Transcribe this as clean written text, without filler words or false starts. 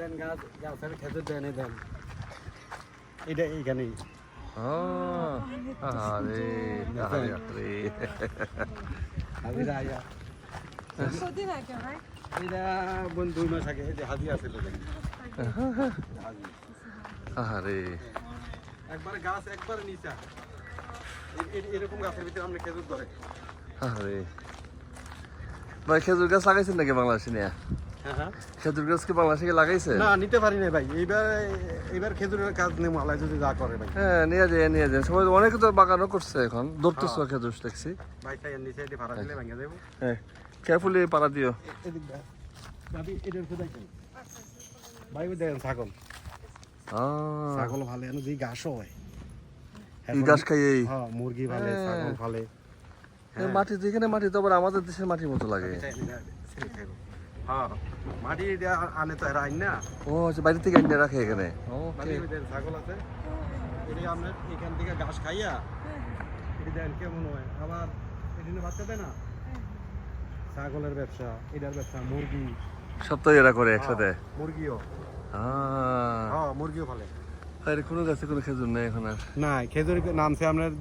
দেন গাছ গাছের খেজুর দেন এই দেন এটা এইখানেই আরে আরে আরে হাজিরা আয়া কতদিন আগে ভাই? এটা বোন 2 মাস আগে এই যে হাজি আছে তো দেখি হাজি আরে একবারে গাছ একবারে নিচা এরকম গাছের ভিতরে আমরা খেজুর ধরে আরে ভাই খেজুর গাছ লাগাইছেন নাকি বাংলাদেশে নিয়ে? হ্যাঁ খেজুর গাছ কি বাংলাদেশে লাগাইছে? না নিতে পারি না ভাই এইবার খেজুরের কাজ নেই মালায় যদি যা করে ভাই হ্যাঁ নিয়ে যায় সবাই তো অনেকে তো বাগানও করছে এখন ধরতেছে খেজুর দেখছি। ভাই তাই নিচে এটি ভাড়া দিলে ভাঙা দেবো হ্যাঁ কেয়ারফুলি পাড়া দিও। এদিক দা ভাবি এটার কোথায় কেন ভাই ওই দেখেন ছাগল ছাগল ভালো এনে যে ঘাসও হয় এই ঘাস খাইয়েই হ্যাঁ মুরগি ভালে ছাগল ভালে মাটি যেখানে মাটি তো আবার আমাদের দেশের মাটির মতো লাগে। হ্যাঁ মাটি আনে তো এরা আইন না ও আচ্ছা বাইরে থেকে এনে রাখে এখানে। ওকে ছাগল আছে এটি আপনার এখান থেকে ঘাস খাইয়া এটি দেন কেমন হয় আবার এটি বাচ্চা দেয় না ছাগলের ব্যবসা এটার ব্যবসা মুরগি সব তো এরা করে একসাথে। মুরগিও হ্যাঁ হ্যাঁ মুরগিও ভালো আরে কোনো গাছে কোনো খেজুর নেই এখন আর। না খেজুর নামছে আপনার